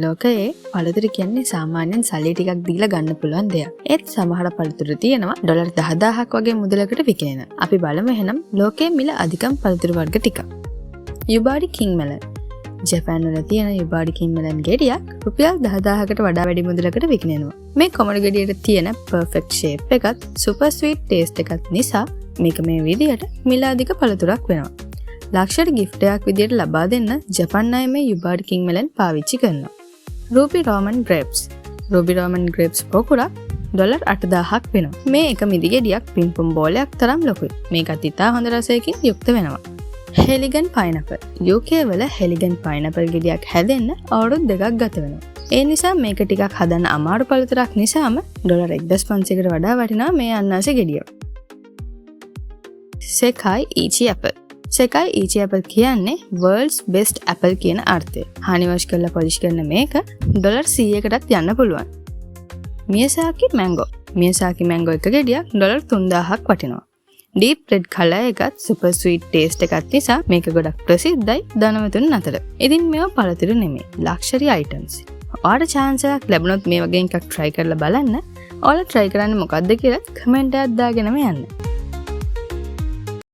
ලෝකයේ පළතුරු කියන්නේ සාමාන්‍යයෙන් සල්ලි ටිකක් දීලා ගන්න පුළුවන් දෙයක්. ඒත් සමහර පළතුරු තියෙනවා ඩොලර් 10000ක් වගේ මුදලකට විකිනෙන. අපි බලමු එහෙනම් ලෝකයේ මිල අධිකම පළතුරු වර්ග ටික. යුබාඩි කිං මෙලන්. ජපාන් වල තියෙන යුබාඩි කිං මෙලන් ගෙඩියක් රුපියල් 10000කට වඩා වැඩි මුදලකට විකිනෙනවා. මේ කොමඩු ගෙඩියට තියෙන පර්ෆෙක්ට් ෂේප් එකත් සුපර් ස්වීට් ටේස්ට් එකත් නිසා මේක මේ විදියට මිල අධික පළතුරක් වෙනවා. ලක්ෂරි ගිෆ්ට් එකක් විදියට ලබා දෙන්න ජපාන් අය මේ යුබාඩි කිං මෙලන් පාවිච්චි කරනවා. Ruby Roman grapes. Ruby Roman grapes පොකුරක් ඩොලර් 8000ක් වෙනවා. මේ එක මිදි ගෙඩියක් පින්පොම් බෝලයක් තරම් ලොකුයි. මේකත් ඉතා හොඳ රසයකින් යුක්ත වෙනවා. හෙලිගන් පයිනැපල්. UK වල හෙලිගන් පයිනැපල් ගෙඩියක් හැදෙන්න අවුරුදු 2ක් ගත වෙනවා. ඒ නිසා මේක ටිකක් හදන්න අමාරු පළතුරක් නිසාම ඩොලර් 1500කට වඩා වටිනා මේ අන්නාසි ගෙඩිය. සෙකයි ඊචි ඇපල්. සෙකයි ඊචි ඇපල් කියන්නේ world's best apple කියන අර්ථය. හානිවශ කරලා පොලිෂ් කරන මේක ඩොලර් 100කටත් යන්න පුළුවන්. මියසාකි මැංගෝ. මියසාකි මැංගෝ එක ගෙඩියක් ඩොලර් 3000ක් වටිනවා. ඩීප් රෙඩ් කලර් එකත් සුපර් ස්වීට් ටේස්ට් එකත් නිසා මේක ගොඩක් ප්‍රසිද්ධයි ධනවතුන් අතර. ඉතින් මේවා පළතුරු නෙමෙයි, ලක්ෂරි අයිටම්ස්. ඔයාලට chance එකක් ලැබුණොත් මේ වගේ එකක් try කරලා බලන්න. ඔයාලා try කරන්නේ මොකද්ද කියලා කමෙන්ට් එකක් දාගෙනම යන්න.